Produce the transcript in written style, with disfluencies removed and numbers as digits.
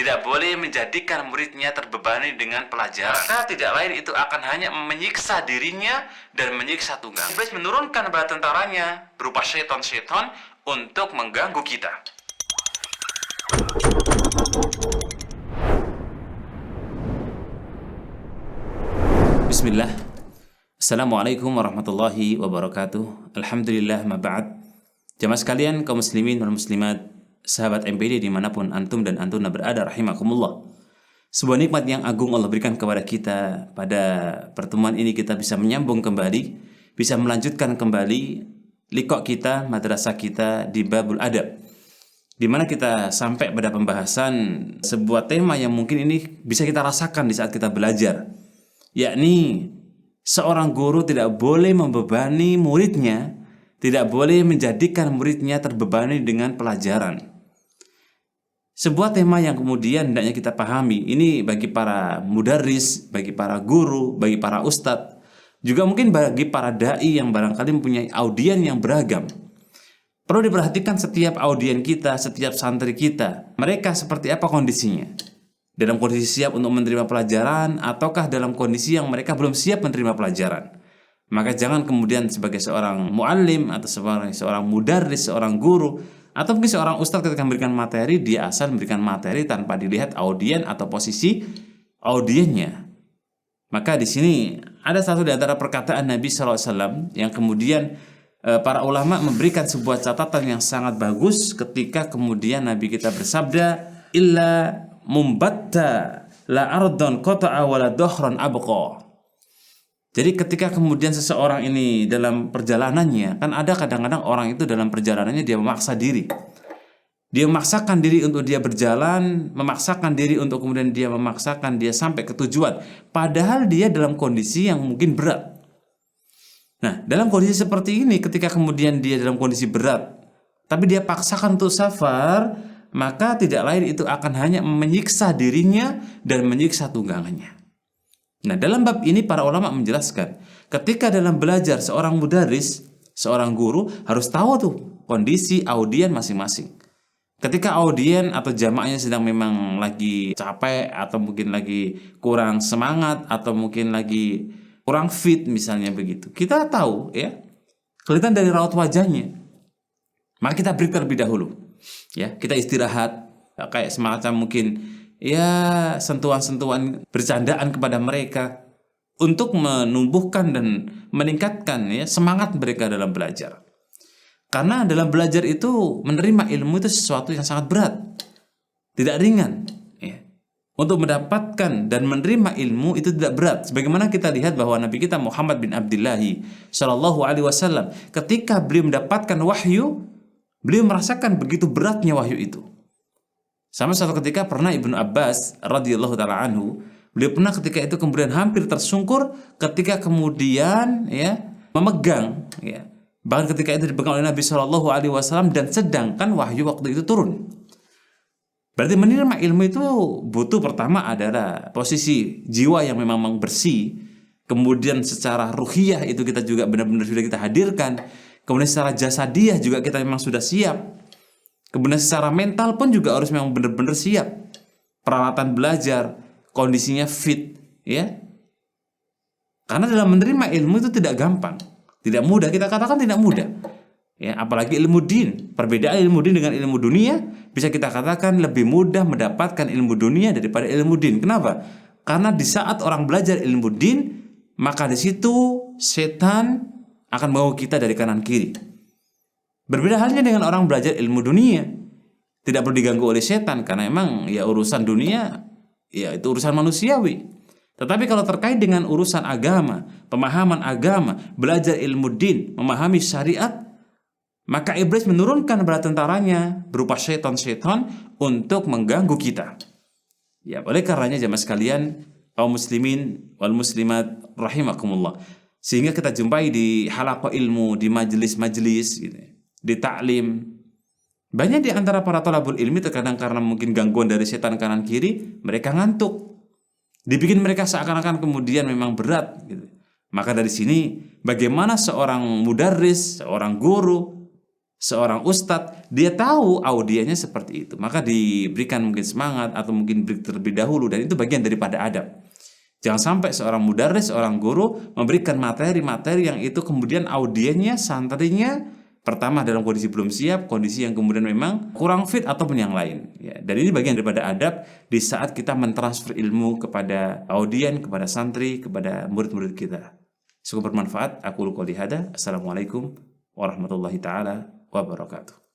tidak boleh menjadikan muridnya terbebani dengan pelajaran. Maka tidak lain itu akan hanya menyiksa dirinya dan menyiksa tunggal. Iblis menurunkan bala tentaranya berupa setan-setan untuk mengganggu kita. Bismillah. Assalamualaikum warahmatullahi wabarakatuh. Alhamdulillah, ma ba'd. Jamaah sekalian, kaum muslimin dan muslimat, sahabat MPD dimanapun antum dan antuna berada, rahimakumullah. Sebuah nikmat yang agung Allah berikan kepada kita. Pada pertemuan ini kita bisa menyambung kembali, bisa melanjutkan kembali liqa kita, madrasah kita di Babul Adab, di mana kita sampai pada pembahasan sebuah tema yang mungkin ini bisa kita rasakan di saat kita belajar, yakni seorang guru tidak boleh membebani muridnya, tidak boleh menjadikan muridnya terbebani dengan pelajaran. Sebuah tema yang kemudian hendaknya kita pahami. Ini bagi para mudarris, bagi para guru, bagi para ustadz, juga mungkin bagi para da'i yang barangkali mempunyai audien yang beragam. Perlu diperhatikan setiap audien kita, setiap santri kita, mereka seperti apa kondisinya. Dalam kondisi siap untuk menerima pelajaran, ataukah dalam kondisi yang mereka belum siap menerima pelajaran. Maka jangan kemudian sebagai seorang muallim atau seorang mudarris, seorang guru, atau mungkin seorang ustadz ketika memberikan materi, dia asal memberikan materi tanpa dilihat audien atau posisi audiennya. Maka di sini ada satu di antara perkataan Nabi SAW yang kemudian para ulama memberikan sebuah catatan yang sangat bagus ketika kemudian Nabi kita bersabda, illa mumbatta la ardon qata'a wala dohron abqa. Jadi ketika kemudian seseorang ini dalam perjalanannya, kan ada kadang-kadang orang itu dalam perjalanannya dia memaksa diri. Dia memaksakan diri untuk dia berjalan, memaksakan diri untuk kemudian dia memaksakan dia sampai ke tujuan. Padahal dia dalam kondisi yang mungkin berat. Nah, dalam kondisi seperti ini ketika kemudian dia dalam kondisi berat, tapi dia paksakan untuk safar, maka tidak lain itu akan hanya menyiksa dirinya dan menyiksa tunggangannya. Nah, dalam bab ini para ulama menjelaskan, ketika dalam belajar seorang mudarris, seorang guru harus tahu tuh kondisi audien masing-masing. Ketika audien atau jamaahnya sedang memang lagi capek, atau mungkin lagi kurang semangat, atau mungkin lagi kurang fit misalnya begitu, kita tahu ya, kelihatan dari raut wajahnya. Maka kita break terlebih dahulu. Ya, kita istirahat, kayak semacam mungkin ya sentuhan-sentuhan bercandaan kepada mereka untuk menumbuhkan dan meningkatkan ya semangat mereka dalam belajar. Karena dalam belajar itu menerima ilmu itu sesuatu yang sangat berat, tidak ringan. Ya. Untuk mendapatkan dan menerima ilmu itu tidak berat. Sebagaimana kita lihat bahwa Nabi kita Muhammad bin Abdullah Shallallahu Alaihi Wasallam ketika beliau mendapatkan wahyu, beliau merasakan begitu beratnya wahyu itu. Sama suatu ketika pernah Ibnu Abbas radhiyallahu taala anhu, beliau pernah ketika itu kemudian hampir tersungkur ketika kemudian ya memegang ya, bahkan ketika itu dipegang oleh Nabi Shallallahu Alaihi Wasallam dan sedangkan wahyu waktu itu turun. Berarti menerima ilmu itu butuh pertama adalah posisi jiwa yang memang bersih, kemudian secara ruhiyah itu kita juga benar-benar sudah kita hadirkan, kemudian secara jasadiah juga kita memang sudah siap. Kemudian secara mental pun juga harus memang benar-benar siap. Peralatan belajar, kondisinya fit, ya. Karena dalam menerima ilmu itu tidak gampang, tidak mudah. Kita katakan tidak mudah. Ya, apalagi ilmu din. Perbedaan ilmu din dengan ilmu dunia, bisa kita katakan lebih mudah mendapatkan ilmu dunia daripada ilmu din. Kenapa? Karena di saat orang belajar ilmu din, maka di situ setan akan membawa kita dari kanan kiri. Berbeda halnya dengan orang belajar ilmu dunia. Tidak perlu diganggu oleh setan karena memang ya urusan dunia ya itu urusan manusiawi. Tetapi kalau terkait dengan urusan agama, pemahaman agama, belajar ilmu din, memahami syariat, maka iblis menurunkan bala tentaranya berupa setan-setan untuk mengganggu kita. Ya, oleh karenanya jamaah sekalian, kaum muslimin wal muslimat rahimakumullah. Sehingga kita jumpai di halaqah ilmu, di majelis-majelis gitu, di ta'lim. Banyak di antara para thalabul ilmi terkadang karena mungkin gangguan dari setan kanan kiri, mereka ngantuk. Dibikin mereka seakan-akan kemudian memang berat gitu. Maka dari sini bagaimana seorang mudarris, seorang guru seorang ustadz, dia tahu audiennya seperti itu, maka diberikan mungkin semangat atau mungkin break terlebih dahulu, dan itu bagian daripada adab. Jangan sampai seorang mudarris, seorang guru memberikan materi-materi yang itu kemudian audiennya, santrinya pertama dalam kondisi belum siap, kondisi yang kemudian memang kurang fit ataupun yang lain. Ya, dan ini bagian daripada adab di saat kita mentransfer ilmu kepada audien, kepada santri, kepada murid-murid kita. Semoga bermanfaat. Aku qouli hada. Assalamualaikum warahmatullahi taala wabarakatuh.